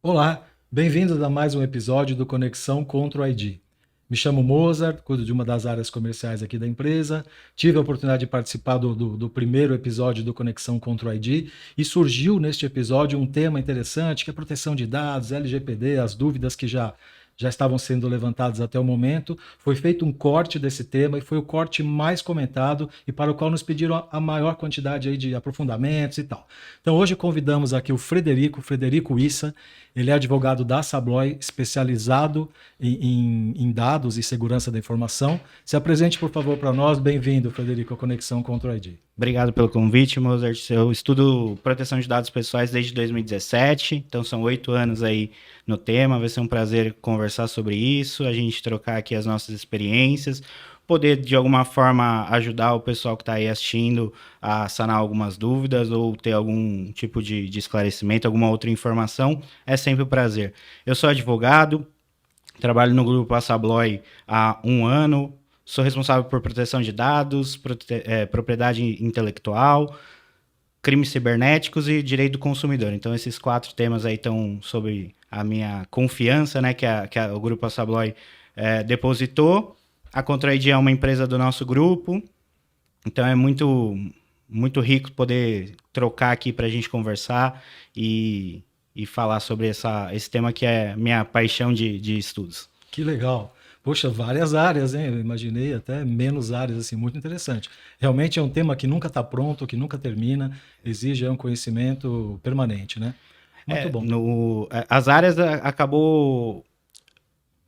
Olá, bem-vindos a mais um episódio do Conexão Contra o ID. Me chamo Mozart, cuido de uma das áreas comerciais aqui da empresa. Tive a oportunidade de participar do primeiro episódio do Conexão Contra o ID e surgiu neste episódio um tema interessante que é proteção de dados, LGPD, as dúvidas que já estavam sendo levantadas até o momento. Foi feito um corte desse tema e foi o corte mais comentado e para o qual nos pediram a maior quantidade aí de aprofundamentos e tal. Então hoje convidamos aqui o Frederico Issa. Ele é advogado da Sabloy, especializado em dados e segurança da informação. Se apresente, por favor, para nós. Bem-vindo, Frederico, à Conexão Contra o ID. Obrigado pelo convite, Mozart. Eu estudo proteção de dados pessoais desde 2017, então são 8 anos aí no tema. Vai ser um prazer conversar sobre isso, a gente trocar aqui as nossas experiências, poder de alguma forma ajudar o pessoal que está aí assistindo a sanar algumas dúvidas ou ter algum tipo de esclarecimento, alguma outra informação. É sempre um prazer. Eu sou advogado, trabalho no grupo Sabloy há 1 ano. Sou responsável por proteção de dados, propriedade intelectual, crimes cibernéticos e direito do consumidor. Então, esses 4 temas aí estão sob a minha confiança, né, que o Grupo Sabloy depositou. A Contra-ID é uma empresa do nosso grupo, então é muito, muito rico poder trocar aqui para a gente conversar e falar sobre esse tema que é minha paixão de estudos. Que legal. Poxa, várias áreas, hein? Eu imaginei até menos áreas, assim, muito interessante. Realmente é um tema que nunca está pronto, que nunca termina, exige um conhecimento permanente, né? Muito bom. As áreas acabou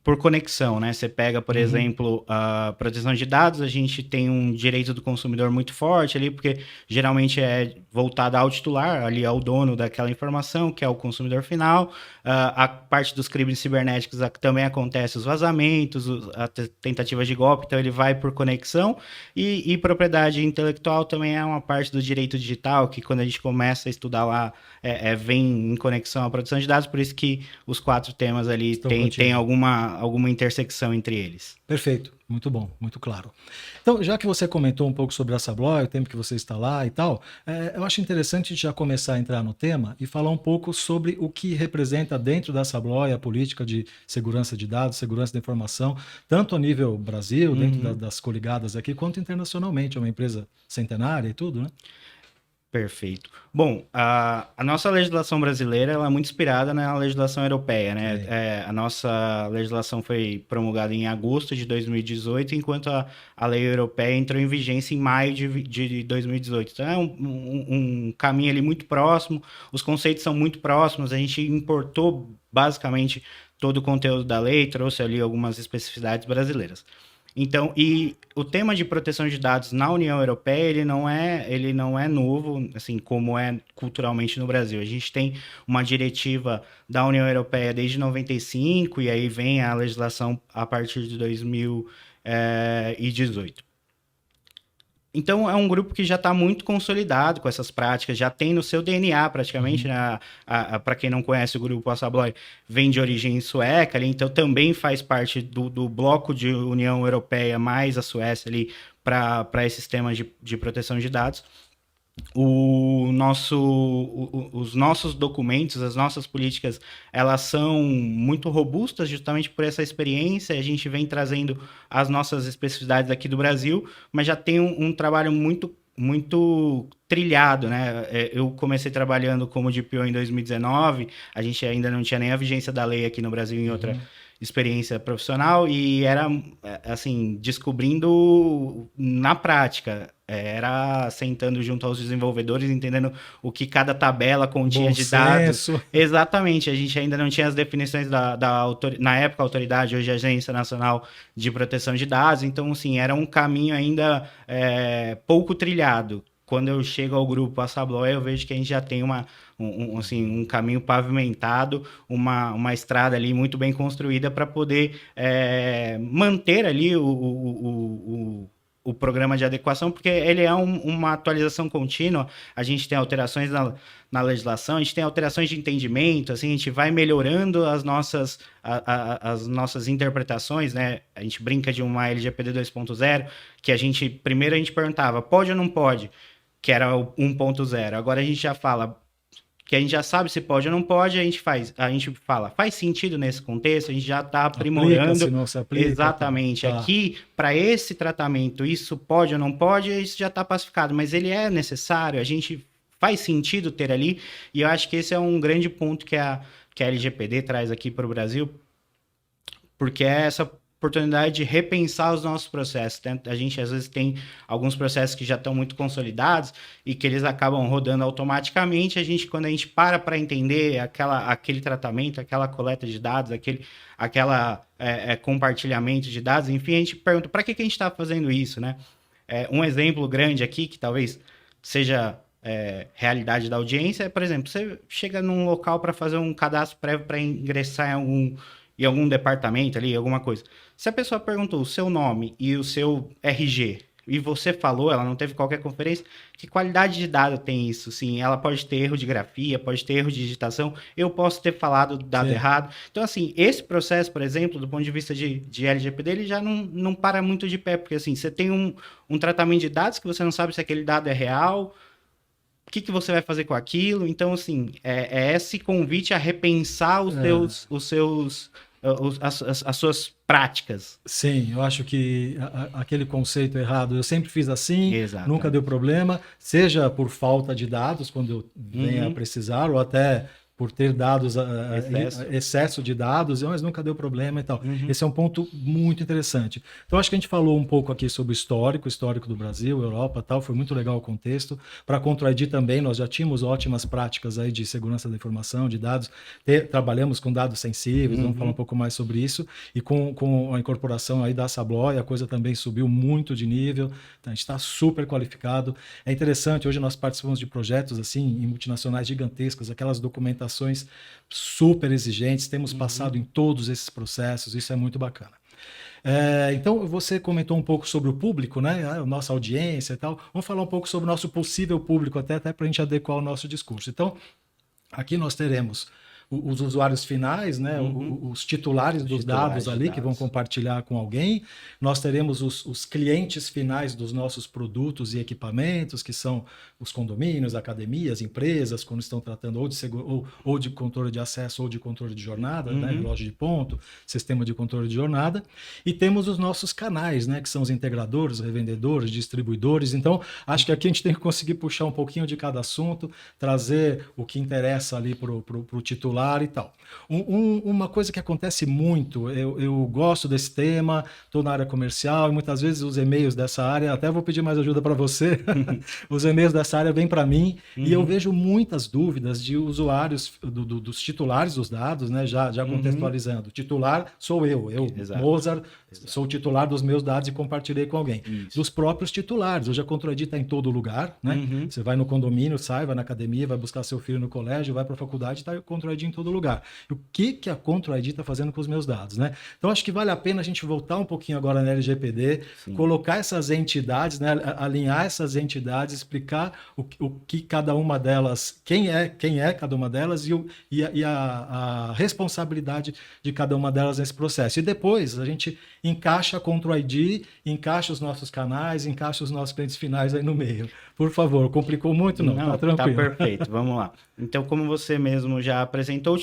por conexão, né? Você pega, por exemplo, a proteção de dados, a gente tem um direito do consumidor muito forte ali, porque geralmente é voltado ao titular, ali ao dono daquela informação, que é o consumidor final. A parte dos crimes cibernéticos também acontece os vazamentos, a tentativa de golpe, então ele vai por conexão. E propriedade intelectual também é uma parte do direito digital, que quando a gente começa a estudar lá, vem em conexão à proteção de dados, por isso que os 4 temas ali tem alguma intersecção entre eles. Perfeito, muito bom, muito claro. Então, já que você comentou um pouco sobre a Sabloy, o tempo que você está lá e tal, eu acho interessante já começar a entrar no tema e falar um pouco sobre o que representa dentro da Sabloy a política de segurança de dados, segurança da informação, tanto a nível Brasil, dentro das coligadas aqui, quanto internacionalmente. É uma empresa centenária e tudo, né? Perfeito. Bom, a nossa legislação brasileira ela é muito inspirada na legislação europeia, né? A nossa legislação foi promulgada em agosto de 2018, enquanto a lei europeia entrou em vigência em maio de 2018. Então, é um caminho ali muito próximo, os conceitos são muito próximos, a gente importou basicamente todo o conteúdo da lei, trouxe ali algumas especificidades brasileiras. Então, e o tema de proteção de dados na União Europeia, ele não é novo, assim, como é culturalmente no Brasil. A gente tem uma diretiva da União Europeia desde 95, e aí vem a legislação a partir de 2018. Então, é um grupo que já está muito consolidado com essas práticas, já tem no seu DNA praticamente, né? Para quem não conhece o grupo Sabloy, vem de origem sueca, ali, então também faz parte do bloco de União Europeia, mais a Suécia ali, para esses temas de proteção de dados. Os nossos documentos, as nossas políticas, elas são muito robustas justamente por essa experiência. A gente vem trazendo as nossas especificidades aqui do Brasil, mas já tem um trabalho muito trilhado, né? Eu comecei trabalhando como DPO em 2019, a gente ainda não tinha nem a vigência da lei aqui no Brasil em outra experiência profissional, e era, assim, descobrindo na prática, era sentando junto aos desenvolvedores, entendendo o que cada tabela continha de dados. Exatamente, a gente ainda não tinha as definições na época, a autoridade, hoje a Agência Nacional de Proteção de Dados, então, assim, era um caminho ainda pouco trilhado. Quando eu chego ao grupo Sabloy, eu vejo que a gente já tem um caminho pavimentado, uma estrada ali muito bem construída para poder manter ali o programa de adequação, porque ele é uma atualização contínua. A gente tem alterações na legislação, a gente tem alterações de entendimento, assim, a gente vai melhorando as nossas interpretações, né? A gente brinca de uma LGPD 2.0, que primeiro a gente perguntava, pode ou não pode? que era o 1.0. Agora a gente já fala que a gente já sabe se pode ou não pode, a gente fala, faz sentido nesse contexto, a gente já está Aplica, se aprimorando. não se aplica. Exatamente. Tá. Aqui, para esse tratamento, isso pode ou não pode, isso já está pacificado, mas ele é necessário, a gente faz sentido ter ali, e eu acho que esse é um grande ponto que a LGPD traz aqui para o Brasil, porque é essa oportunidade de repensar os nossos processos. A gente, às vezes, tem alguns processos que já estão muito consolidados e que eles acabam rodando automaticamente. Quando a gente para entender aquele tratamento, aquela coleta de dados, aquela compartilhamento de dados, enfim, a gente pergunta, para que a gente está fazendo isso, né? Um exemplo grande aqui, que talvez seja realidade da audiência, é, por exemplo, você chega num local para fazer um cadastro prévio para ingressar em algum departamento ali, alguma coisa. Se a pessoa perguntou o seu nome e o seu RG, e você falou, ela não teve qualquer conferência, que qualidade de dado tem isso? Sim, ela pode ter erro de grafia, pode ter erro de digitação, eu posso ter falado dado errado. Então, assim, esse processo, por exemplo, do ponto de vista de LGPD, ele já não para muito de pé, porque assim, você tem um tratamento de dados que você não sabe se aquele dado é real, o que você vai fazer com aquilo. Então, assim, é esse convite a repensar as suas práticas. Sim, eu acho que aquele conceito errado, eu sempre fiz assim, Exato. nunca deu problema, seja por falta de dados, quando eu venha a precisar, ou até por ter dados, excesso de dados, mas nunca deu problema e tal. Esse é um ponto muito interessante. Então, acho que a gente falou um pouco aqui sobre o histórico do Brasil, Europa e tal, foi muito legal o contexto. Para a Control ID também, nós já tínhamos ótimas práticas aí de segurança da informação, de dados, trabalhamos com dados sensíveis, vamos falar um pouco mais sobre isso, e com a incorporação aí da Sabloy, a coisa também subiu muito de nível, então, a gente está super qualificado. É interessante, hoje nós participamos de projetos assim, em multinacionais gigantescas, aquelas documentações super exigentes, temos passado em todos esses processos, isso é muito bacana. Então, você comentou um pouco sobre o público, né? A nossa audiência e tal. Vamos falar um pouco sobre o nosso possível público, até para a gente adequar o nosso discurso. Então, aqui nós teremos os usuários finais, né? Os titulares dos dados ali que vão compartilhar com alguém. Nós teremos os clientes finais dos nossos produtos e equipamentos, que são os condomínios, academias, empresas, quando estão tratando ou de controle de acesso ou de controle de jornada, né? Loja de ponto, sistema de controle de jornada. E temos os nossos canais, né? Que são os integradores, revendedores, distribuidores. Então, acho que aqui a gente tem que conseguir puxar um pouquinho de cada assunto, trazer o que interessa ali para o titular e tal. Uma coisa que acontece muito, eu gosto desse tema, estou na área comercial e muitas vezes os e-mails dessa área, até vou pedir mais ajuda para você, os e-mails dessa área vêm para mim e eu vejo muitas dúvidas de usuários, dos titulares dos dados, né? Já contextualizando. Titular sou eu Mozart, sou o titular dos meus dados e compartilhei com alguém. Isso. Dos próprios titulares, hoje a Control ID está em todo lugar, né? Você vai no condomínio, vai na academia, vai buscar seu filho no colégio, vai para a faculdade, está a Control ID em todo lugar. E o que a Control ID está fazendo com os meus dados, né? Então, acho que vale a pena a gente voltar um pouquinho agora na LGPD, colocar essas entidades, né? Alinhar essas entidades, explicar o que cada uma delas, quem é cada uma delas e a responsabilidade de cada uma delas nesse processo. E depois a gente encaixa a Control ID, encaixa os nossos canais, encaixa os nossos clientes finais aí no meio. Por favor, complicou muito? Não, tá tranquilo. Tá perfeito, vamos lá. Então, como você mesmo já apresentou,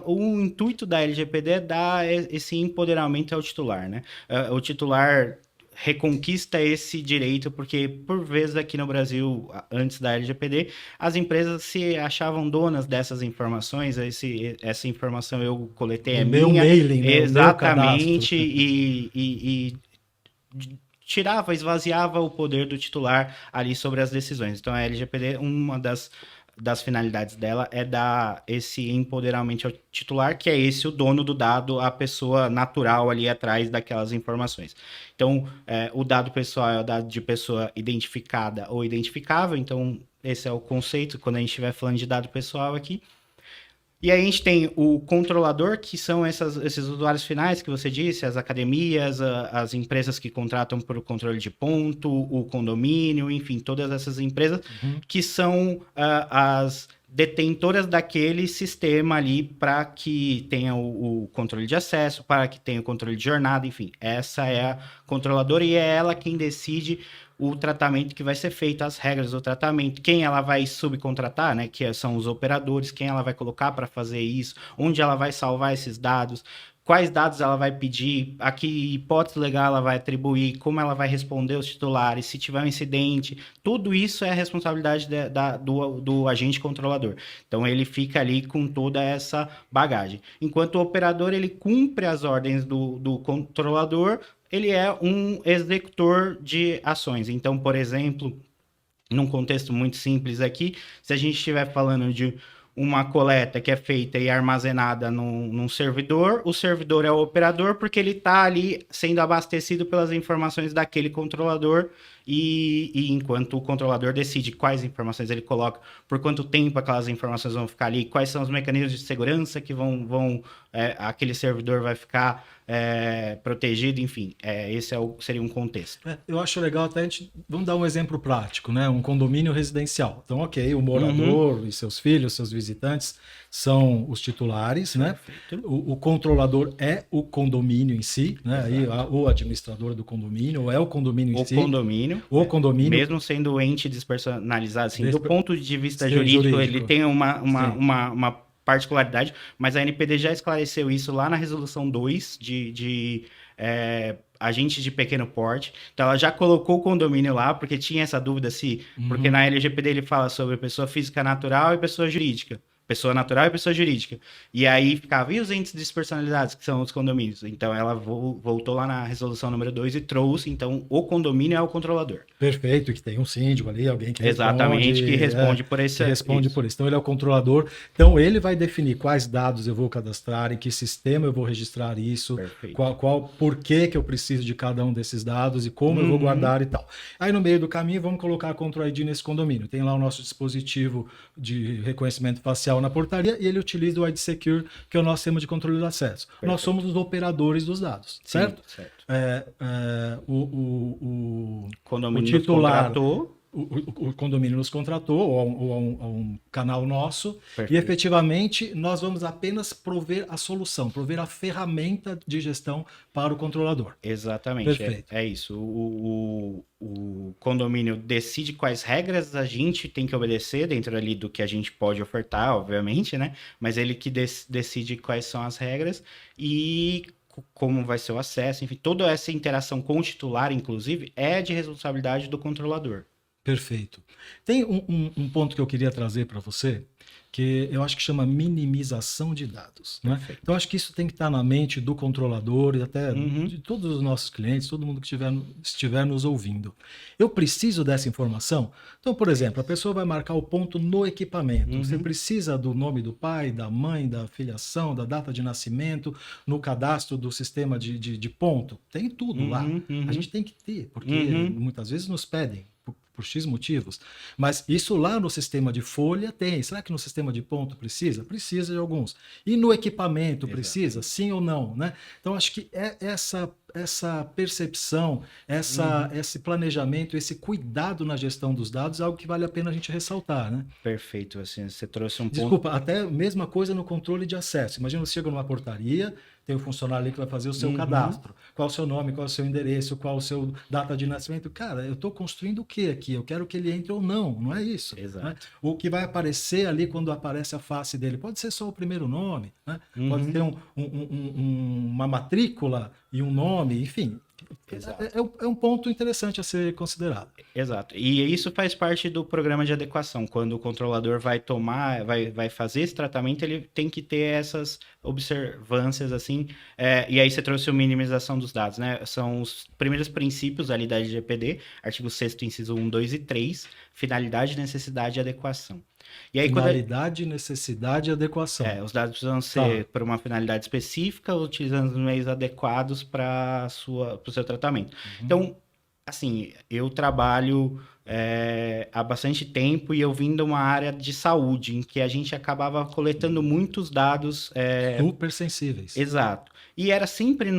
o intuito da LGPD é dar esse empoderamento ao titular, né? O titular reconquista esse direito, porque por vezes aqui no Brasil, antes da LGPD, as empresas se achavam donas dessas informações, essa informação eu coletei, meu mailing, né? Exatamente, e tirava, esvaziava o poder do titular ali sobre as decisões. Então, a LGPD, uma das finalidades dela é dar esse empoderamento ao titular, que é esse o dono do dado, a pessoa natural ali atrás daquelas informações. Então, o dado pessoal é o dado de pessoa identificada ou identificável, então esse é o conceito quando a gente estiver falando de dado pessoal aqui. E aí a gente tem o controlador, que são esses usuários finais que você disse, as academias, as empresas que contratam por controle de ponto, o condomínio, enfim, todas essas empresas que são as detentoras daquele sistema ali para que tenha o controle de acesso, para que tenha o controle de jornada, enfim. Essa é a controladora e é ela quem decide o tratamento que vai ser feito, as regras do tratamento, quem ela vai subcontratar, né, que são os operadores, quem ela vai colocar para fazer isso, onde ela vai salvar esses dados, quais dados ela vai pedir, a que hipótese legal ela vai atribuir, como ela vai responder os titulares, se tiver um incidente, tudo isso é a responsabilidade do agente controlador. Então, ele fica ali com toda essa bagagem. Enquanto o operador, ele cumpre as ordens do controlador, ele é um executor de ações. Então, por exemplo, num contexto muito simples aqui, se a gente estiver falando de uma coleta que é feita e armazenada num servidor, o servidor é o operador porque ele está ali sendo abastecido pelas informações daquele controlador e enquanto o controlador decide quais informações ele coloca, por quanto tempo aquelas informações vão ficar ali, quais são os mecanismos de segurança que aquele servidor vai ficar protegido, enfim, esse seria um contexto. Eu acho legal até vamos dar um exemplo prático, né? Um condomínio residencial. Então, ok, o morador e seus filhos, seus visitantes são os titulares, né? O controlador é o condomínio em si, né? Aí, o administrador do condomínio, ou é o condomínio em si. O condomínio. Mesmo sendo um ente despersonalizado, assim, do ponto de vista jurídico, ele tem uma particularidade, mas a NPD já esclareceu isso lá na resolução 2 de agentes de pequeno porte. Então, ela já colocou o condomínio lá, porque tinha essa dúvida porque na LGPD ele fala sobre pessoa física natural e pessoa jurídica. Pessoa natural e pessoa jurídica. E aí ficava, e os entes despersonalizados, que são os condomínios? Então, ela voltou lá na resolução número 2 e trouxe, então, o condomínio é o controlador. Perfeito, que tem um síndico ali, alguém que exatamente, que responde por esse. Que responde por isso. Então, ele é o controlador. Então, ele vai definir quais dados eu vou cadastrar, em que sistema eu vou registrar isso, por que eu preciso de cada um desses dados e como eu vou guardar e tal. Aí, no meio do caminho, vamos colocar a Control ID nesse condomínio. Tem lá o nosso dispositivo de reconhecimento facial na portaria e ele utiliza o ID Secure, que é o nosso sistema de controle de acesso. Perfeito. Nós somos os operadores dos dados, certo? Sim, certo. O condomínio o titular, contratou. O condomínio nos contratou, ou a um canal nosso, Perfeito. E efetivamente nós vamos apenas prover a solução, prover a ferramenta de gestão para o controlador. Exatamente, Perfeito. É isso. O condomínio decide quais regras a gente tem que obedecer dentro ali do que a gente pode ofertar, obviamente, né? Mas ele que decide quais são as regras e como vai ser o acesso, enfim, toda essa interação com o titular, inclusive, é de responsabilidade do controlador. Perfeito. Tem um ponto que eu queria trazer para você, que eu acho que chama minimização de dados. Né? Então, acho que isso tem que estar na mente do controlador e até de todos os nossos clientes, todo mundo que estiver nos ouvindo. Eu preciso dessa informação? Então, por exemplo, a pessoa vai marcar o ponto no equipamento. Você precisa do nome do pai, da mãe, da filiação, da data de nascimento, no cadastro do sistema de ponto. Tem tudo lá. A gente tem que ter, porque muitas vezes nos pedem. Por X motivos, mas isso lá no sistema de folha tem. Será que no sistema de ponto precisa? Precisa de alguns. E no equipamento precisa? Sim ou não? Né? Então, acho que essa percepção, esse planejamento, esse cuidado na gestão dos dados é algo que vale a pena a gente ressaltar. Né? Perfeito, assim, você trouxe um ponto... Desculpa, até mesma coisa no controle de acesso. Imagina você chega numa portaria, tem um funcionário ali que vai fazer o seu cadastro. Qual o seu nome, qual o seu endereço, qual o seu data de nascimento. Cara, eu estou construindo o que aqui? Eu quero que ele entre ou não é isso. Exato. Né? O que vai aparecer ali quando aparece a face dele pode ser só o primeiro nome, né? Pode ter uma matrícula e um nome, enfim. É um ponto interessante a ser considerado. Exato. E isso faz parte do programa de adequação. Quando o controlador vai fazer esse tratamento, ele tem que ter essas observâncias, assim. E aí você trouxe a minimização dos dados, né? São os primeiros princípios ali da LGPD, artigo 6º, inciso 1, 2 e 3, finalidade, necessidade e adequação. E aí, finalidade, necessidade e adequação. Os dados precisam ser para uma finalidade específica, utilizando os meios adequados para o seu tratamento. Então, assim, eu trabalho há bastante tempo e eu vim de uma área de saúde, em que a gente acabava coletando muitos dados... super sensíveis. Exato. E era sempre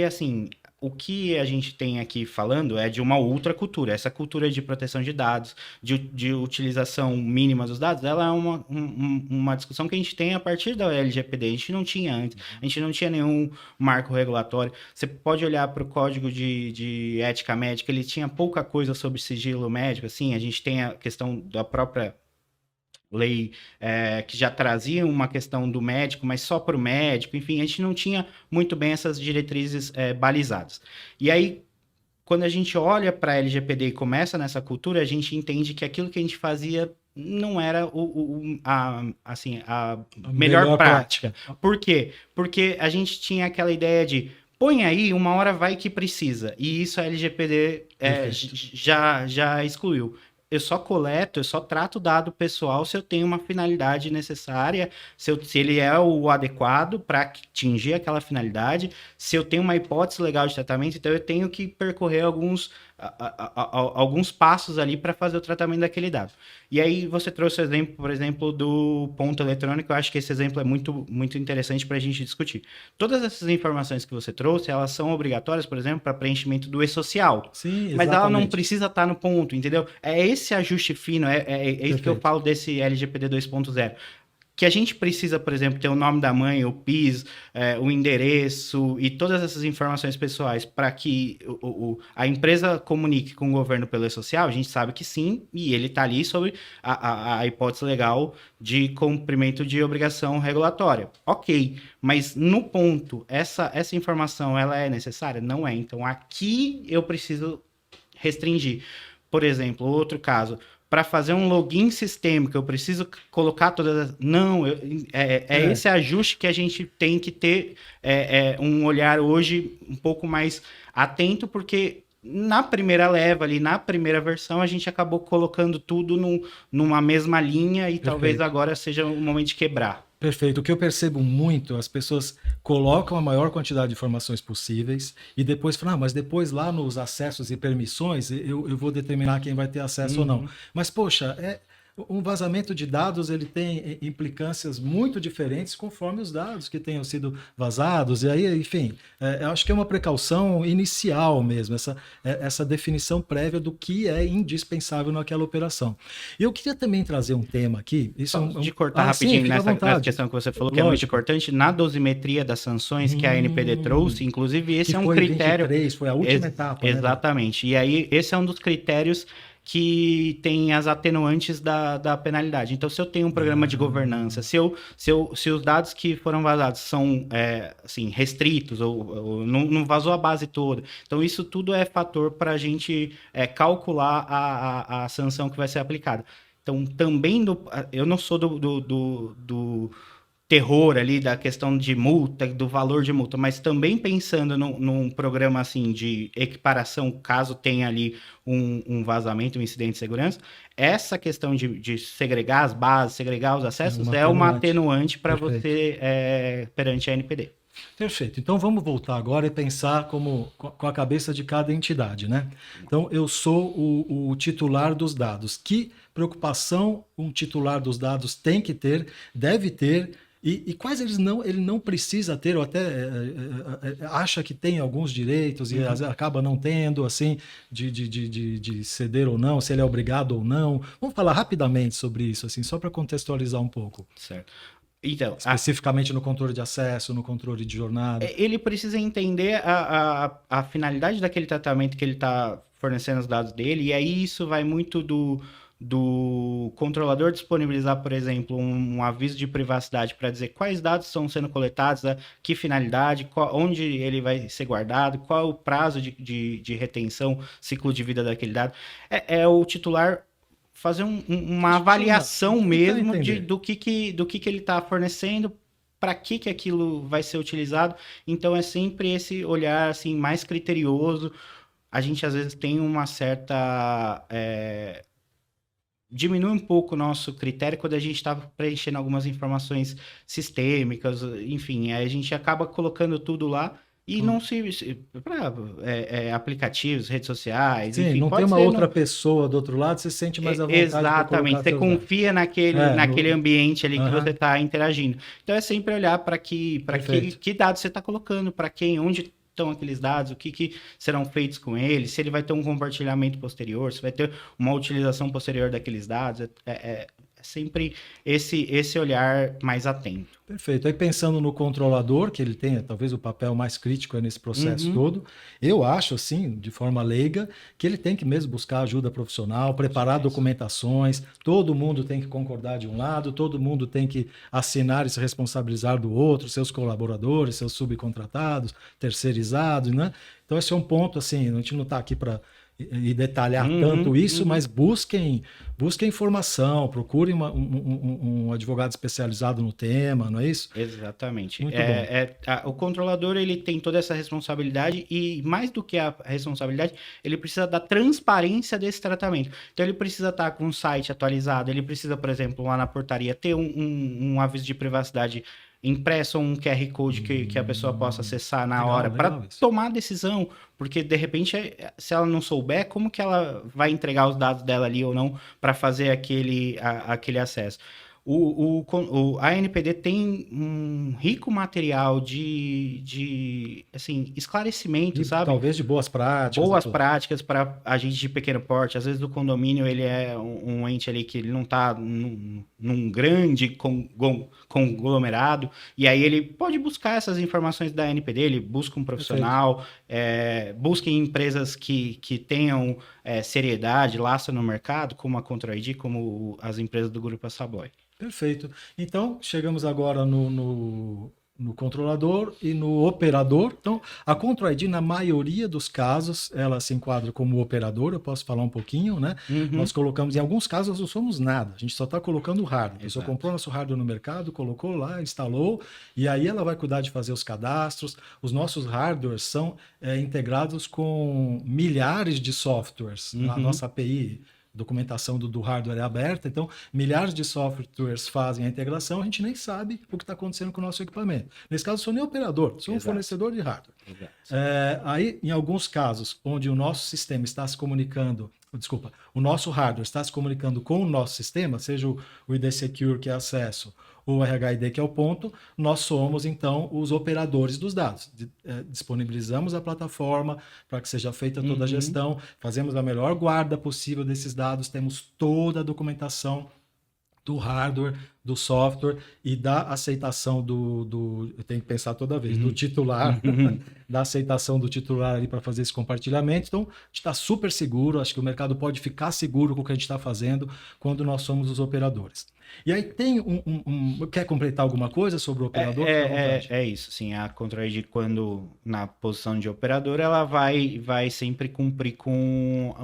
assim... o que a gente tem aqui falando é de uma outra cultura. Essa cultura de proteção de dados, de utilização mínima dos dados, ela é uma discussão que a gente tem a partir da LGPD. A gente não tinha antes, a gente não tinha nenhum marco regulatório. Você pode olhar para o código de ética médica, ele tinha pouca coisa sobre sigilo médico, assim, a gente tem a questão da própria lei que já trazia uma questão do médico, mas só para o médico, enfim, a gente não tinha muito bem essas diretrizes balizadas. E aí, quando a gente olha para a LGPD e começa nessa cultura, a gente entende que aquilo que a gente fazia não era a melhor prática. Por quê? Porque a gente tinha aquela ideia de põe aí, uma hora vai que precisa. E isso a LGPD já excluiu. Eu só coleto, eu só trato dado pessoal se eu tenho uma finalidade necessária, se ele é o adequado para atingir aquela finalidade, se eu tenho uma hipótese legal de tratamento, então eu tenho que percorrer alguns passos ali para fazer o tratamento daquele dado. E aí você trouxe o exemplo, por exemplo, do ponto eletrônico, eu acho que esse exemplo é muito, muito interessante para a gente discutir. Todas essas informações que você trouxe, elas são obrigatórias, por exemplo, para preenchimento do e-social. Sim, mas ela não precisa estar no ponto, entendeu? É esse ajuste fino, é isso que eu falo desse LGPD 2.0. Que a gente precisa, por exemplo, ter o nome da mãe, o PIS, o endereço e todas essas informações pessoais para que a empresa comunique com o governo pelo e-social, a gente sabe que sim, e ele está ali sobre a hipótese legal de cumprimento de obrigação regulatória. Ok, mas no ponto, essa informação ela é necessária? Não é. Então, aqui eu preciso restringir. Por exemplo, outro caso, para fazer um login sistêmico, eu preciso colocar todas as... Não, esse ajuste que a gente tem que ter um olhar hoje um pouco mais atento, porque na primeira leva ali, na primeira versão, a gente acabou colocando tudo numa mesma linha e talvez agora seja o momento de quebrar. Perfeito. O que eu percebo muito, as pessoas colocam a maior quantidade de informações possíveis e depois falam, mas depois lá nos acessos e permissões eu vou determinar quem vai ter acesso ou não. Mas, poxa, um vazamento de dados ele tem implicâncias muito diferentes conforme os dados que tenham sido vazados. E aí, enfim, eu acho que é uma precaução inicial mesmo, essa definição prévia do que é indispensável naquela operação. E eu queria também trazer um tema aqui. De cortar rapidinho nessa questão que você falou, que é muito importante, na dosimetria das sanções que a NPD trouxe, inclusive esse é um critério... 23, foi a última etapa. Exatamente. Né? E aí, esse é um dos critérios que tem as atenuantes da penalidade. Então, se eu tenho um programa de governança, se os dados que foram vazados são assim, restritos, ou não vazou a base toda, então isso tudo é fator para a gente calcular a sanção que vai ser aplicada. Então, também, eu não sou do terror ali da questão de multa, do valor de multa, mas também pensando num programa assim de equiparação, caso tenha ali um vazamento, um incidente de segurança, essa questão de segregar as bases, segregar os acessos é uma atenuante para você perante a NPD. Perfeito. Então vamos voltar agora e pensar com a cabeça de cada entidade, né? Então eu sou o titular dos dados. Que preocupação um titular dos dados tem que ter, deve ter, e quais ele não precisa ter, ou até acha que tem alguns direitos e acaba não tendo, assim, de ceder ou não, se ele é obrigado ou não. Vamos falar rapidamente sobre isso, assim, só para contextualizar um pouco. Certo. Então, especificamente no controle de acesso, no controle de jornada. Ele precisa entender a finalidade daquele tratamento que ele está fornecendo os dados dele, e aí isso vai muito do controlador disponibilizar, por exemplo, um aviso de privacidade para dizer quais dados estão sendo coletados, que finalidade, onde ele vai ser guardado, qual é o prazo de retenção, ciclo de vida daquele dado. É o titular fazer uma avaliação mesmo do que ele está fornecendo, para que aquilo vai ser utilizado. Então é sempre esse olhar assim, mais criterioso. A gente às vezes tem uma certa... diminui um pouco o nosso critério quando a gente está preenchendo algumas informações sistêmicas, enfim, aí a gente acaba colocando tudo lá e não aplicativos, redes sociais, sim, enfim, não tem uma outra pessoa do outro lado, você se sente mais à vontade. Exatamente, você confia naquele ambiente ali que você está interagindo. Então é sempre olhar para que dados você está colocando, para quem, onde estão aqueles dados, o que serão feitos com eles, se ele vai ter um compartilhamento posterior, se vai ter uma utilização posterior daqueles dados. É sempre esse olhar mais atento. Perfeito. Aí pensando no controlador, que ele tem talvez o papel mais crítico nesse processo todo, eu acho, assim, de forma leiga, que ele tem que mesmo buscar ajuda profissional, preparar documentações, todo mundo tem que concordar de um lado, todo mundo tem que assinar e se responsabilizar do outro, seus colaboradores, seus subcontratados, terceirizados, né? Então esse é um ponto, assim, a gente não está aqui para e detalhar tanto isso, mas busquem informação, procurem um advogado especializado no tema, não é isso? Exatamente. Muito bom. O controlador, ele tem toda essa responsabilidade e, mais do que a responsabilidade, ele precisa da transparência desse tratamento. Então, ele precisa estar com o site atualizado, ele precisa, por exemplo, lá na portaria, ter um aviso de privacidade impresso ou um QR Code que a pessoa possa acessar na hora para tomar a decisão, porque de repente, se ela não souber, como que ela vai entregar os dados dela ali ou não para fazer aquele acesso? A ANPD tem um rico material de assim, esclarecimento, sabe? Talvez de boas práticas. Boas práticas para agentes de pequeno porte. Às vezes o condomínio ele é um ente ali que ele não está num grande conglomerado, e aí ele pode buscar essas informações da ANPD, ele busca um profissional, busca em empresas que tenham seriedade, laço no mercado, como a Control ID, como as empresas do Grupo Assabloy. Perfeito. Então, chegamos agora no controlador e no operador. Então, a Control ID, na maioria dos casos, ela se enquadra como operador, eu posso falar um pouquinho, né? Nós colocamos, em alguns casos, não somos nada, a gente só está colocando o hardware. A pessoa comprou nosso hardware no mercado, colocou lá, instalou, e aí ela vai cuidar de fazer os cadastros. Os nossos hardwares são integrados com milhares de softwares. A nossa API, documentação do hardware é aberta, então milhares de softwares fazem a integração, a gente nem sabe o que está acontecendo com o nosso equipamento. Nesse caso, sou nem operador, sou um fornecedor de hardware. Aí, em alguns casos, onde o nosso sistema está se comunicando, o nosso hardware está se comunicando com o nosso sistema, seja o ID Secure, que é acesso, ou o RHID, que é o ponto, nós somos, então, os operadores dos dados. Disponibilizamos a plataforma para que seja feita toda a gestão, fazemos a melhor guarda possível desses dados, temos toda a documentação do hardware, do software e da aceitação eu tenho que pensar toda vez, do titular, da aceitação do titular ali para fazer esse compartilhamento. Então, a gente está super seguro, acho que o mercado pode ficar seguro com o que a gente está fazendo quando nós somos os operadores. E aí tem quer completar alguma coisa sobre o operador? É isso, sim. A Control ID, quando na posição de operador, ela vai sempre cumprir com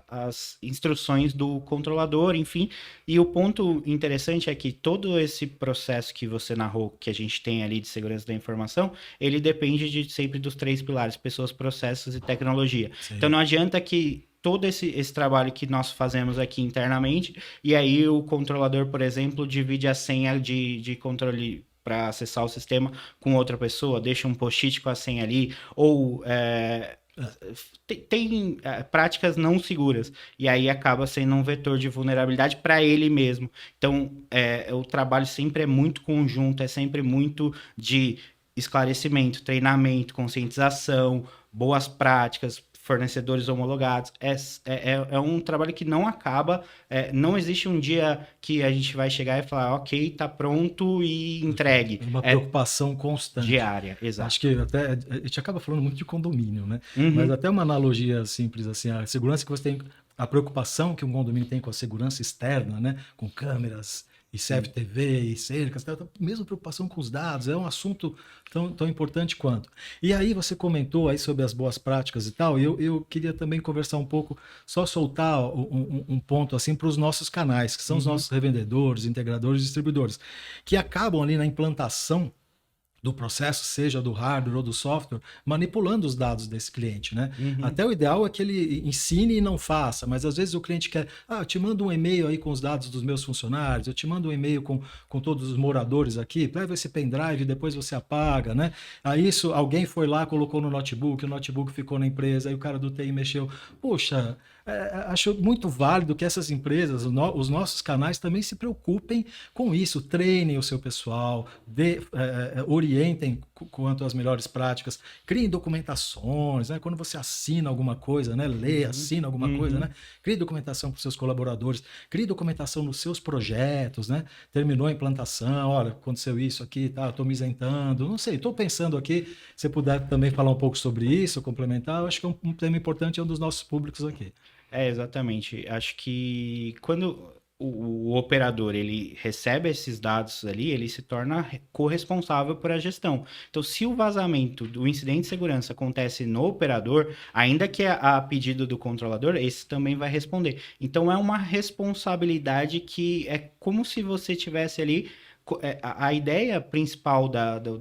as instruções do controlador, enfim. E o ponto interessante é que todo esse processo que você narrou, que a gente tem ali de segurança da informação, ele depende sempre dos 3 pilares: pessoas, processos e tecnologia. Sim. Então não adianta que todo esse trabalho que nós fazemos aqui internamente, e aí o controlador, por exemplo, divide a senha de controle para acessar o sistema com outra pessoa, deixa um post-it com a senha ali, ou tem práticas não seguras, e aí acaba sendo um vetor de vulnerabilidade para ele mesmo. Então, o trabalho sempre é muito conjunto, é sempre muito de esclarecimento, treinamento, conscientização, boas práticas, fornecedores homologados. É um trabalho que não acaba, não existe um dia que a gente vai chegar e falar, ok, tá pronto e entregue. É uma preocupação constante. Diária, exato. Acho que até a gente acaba falando muito de condomínio, né? Mas até uma analogia simples, assim, a segurança que você tem, a preocupação que um condomínio tem com a segurança externa, né? Com câmeras e CFTV e cercas, mesma preocupação com os dados, é um assunto tão importante quanto. E aí você comentou aí sobre as boas práticas e tal, e eu queria também conversar um pouco, só soltar um ponto assim para os nossos canais, que são os nossos revendedores, integradores, distribuidores, que acabam ali na implantação do processo, seja do hardware ou do software, manipulando os dados desse cliente, né? Até o ideal é que ele ensine e não faça, mas às vezes o cliente quer, eu te mando um e-mail aí com os dados dos meus funcionários, eu te mando um e-mail com todos os moradores aqui, leva esse pendrive e depois você apaga, né? Aí isso, alguém foi lá, colocou no notebook, o notebook ficou na empresa, aí o cara do TI mexeu. Puxa, acho muito válido que essas empresas, os nossos canais também se preocupem com isso, treinem o seu pessoal, orientem quanto às melhores práticas. Criem documentações, né? Quando você assina alguma coisa, né? Lê, assina alguma coisa, né? Crie documentação para os seus colaboradores, crie documentação nos seus projetos, né? Terminou a implantação, olha, aconteceu isso aqui, tá? Estou me isentando, não sei, estou pensando aqui, se puder também falar um pouco sobre isso, complementar, eu acho que é um tema importante, é um dos nossos públicos aqui. Exatamente. Acho que quando o operador ele recebe esses dados ali, ele se torna corresponsável por a gestão. Então, se o vazamento do incidente de segurança acontece no operador, ainda que a pedido do controlador, esse também vai responder. Então, é uma responsabilidade que é como se você tivesse ali. A ideia principal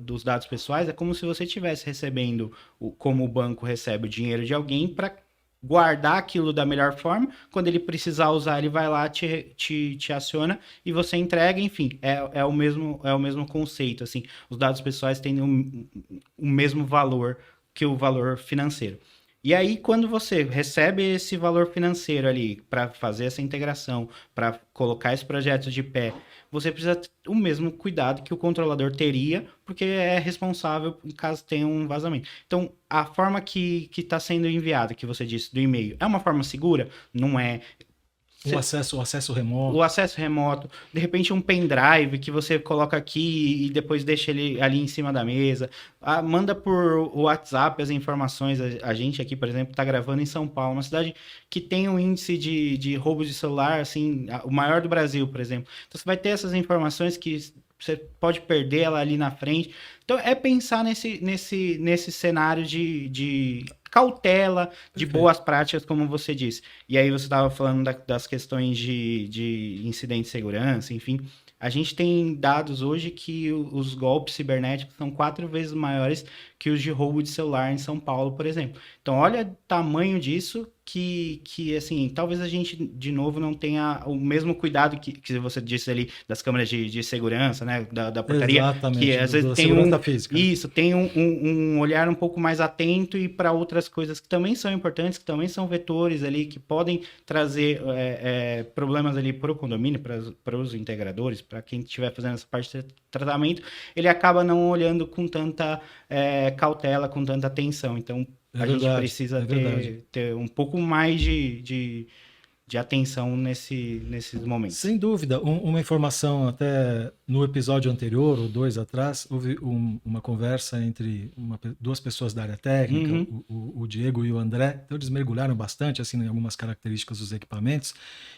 dos dados pessoais é como se você estivesse recebendo, como o banco recebe o dinheiro de alguém para guardar aquilo da melhor forma. Quando ele precisar usar, ele vai lá, te aciona e você entrega, enfim, é o mesmo conceito, assim, os dados pessoais têm o mesmo valor que o valor financeiro. E aí, quando você recebe esse valor financeiro ali para fazer essa integração, para colocar esse projeto de pé, você precisa ter o mesmo cuidado que o controlador teria, porque é responsável caso tenha um vazamento. Então, a forma que está sendo enviada, que você disse, do e-mail, é uma forma segura? Não é. O acesso remoto. O acesso remoto, de repente um pendrive que você coloca aqui e depois deixa ele ali em cima da mesa. Manda por WhatsApp as informações. A gente aqui, por exemplo, está gravando em São Paulo, uma cidade que tem um índice de roubo de celular, assim, o maior do Brasil, por exemplo. Então você vai ter essas informações que você pode perder ela ali na frente. Então é pensar nesse cenário de cautela, de boas práticas, como você disse. E aí você estava falando das questões de incidente de segurança, enfim. A gente tem dados hoje que os golpes cibernéticos são 4 vezes maiores que os de roubo de celular em São Paulo, por exemplo. Então, olha o tamanho disso que assim, talvez a gente, de novo, não tenha o mesmo cuidado que você disse ali das câmeras de segurança, né, da portaria. Exatamente, que às vezes tem física. Isso, tem um olhar um pouco mais atento e para outras coisas que também são importantes, que também são vetores ali, que podem trazer problemas ali para o condomínio, para os integradores, para quem estiver fazendo essa parte de tratamento, ele acaba não olhando com tanta cautela, com tanta atenção. Então, gente precisa ter um pouco mais de atenção nesses momentos. Sem dúvida. Uma informação, até no episódio anterior, ou 2 atrás, houve uma conversa entre duas pessoas da área técnica, o Diego e o André. Então, eles mergulharam bastante assim, em algumas características dos equipamentos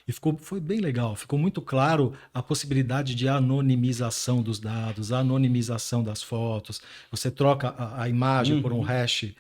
e foi bem legal. Ficou muito claro a possibilidade de anonimização dos dados, a anonimização das fotos. Você troca a imagem por um hash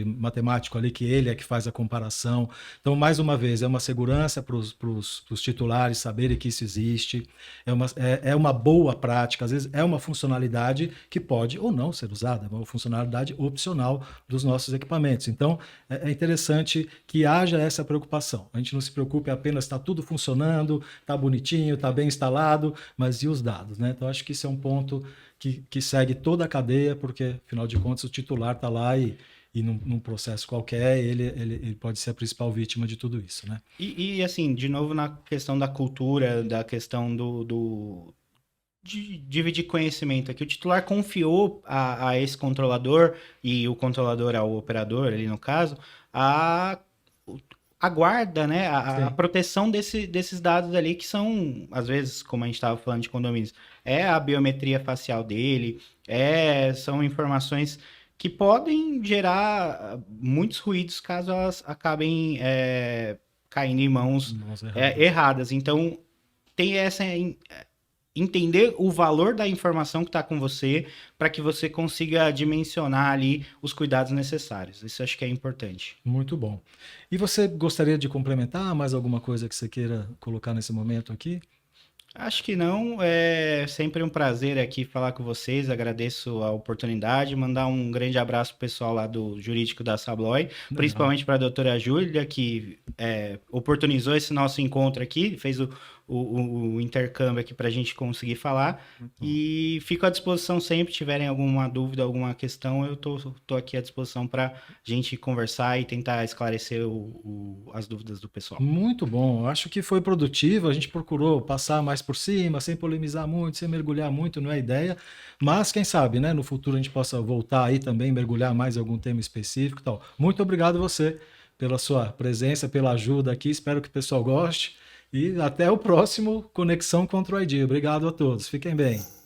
matemático ali, que ele é que faz a comparação. Então, mais uma vez, é uma segurança para os titulares saberem que isso existe, é uma boa prática, às vezes é uma funcionalidade que pode ou não ser usada, é uma funcionalidade opcional dos nossos equipamentos. Então, é interessante que haja essa preocupação. A gente não se preocupe apenas está tudo funcionando, está bonitinho, está bem instalado, mas e os dados, né? Então, acho que isso é um ponto que segue toda a cadeia, porque, afinal de contas, o titular está lá e num processo qualquer, ele pode ser a principal vítima de tudo isso, né? E assim, de novo, na questão da cultura, da questão de dividir conhecimento aqui, o titular confiou a esse controlador, e o controlador ao operador, ali no caso, a guarda, né, a proteção desses dados ali, que são, às vezes, como a gente estava falando de condomínios, a biometria facial dele, são informações que podem gerar muitos ruídos caso elas acabem caindo em mãos erradas. Então, tem entender o valor da informação que está com você para que você consiga dimensionar ali os cuidados necessários. Isso acho que é importante. Muito bom. E você gostaria de complementar mais alguma coisa que você queira colocar nesse momento aqui? Acho que não. É sempre um prazer aqui falar com vocês. Agradeço a oportunidade. Mandar um grande abraço pro pessoal lá do Jurídico da Sabloy, principalmente para a doutora Júlia, que oportunizou esse nosso encontro aqui, fez o intercâmbio aqui para a gente conseguir falar. E fico à disposição sempre, tiverem alguma dúvida, alguma questão, eu tô aqui à disposição para a gente conversar e tentar esclarecer as dúvidas do pessoal. Muito bom, acho que foi produtivo, a gente procurou passar mais por cima, sem polemizar muito, sem mergulhar muito, não é a ideia, mas quem sabe, né, no futuro a gente possa voltar aí também, mergulhar mais em algum tema específico e tal. Muito obrigado você pela sua presença, pela ajuda aqui, espero que o pessoal goste e até o próximo Conexão Contra o ID. Obrigado a todos, fiquem bem.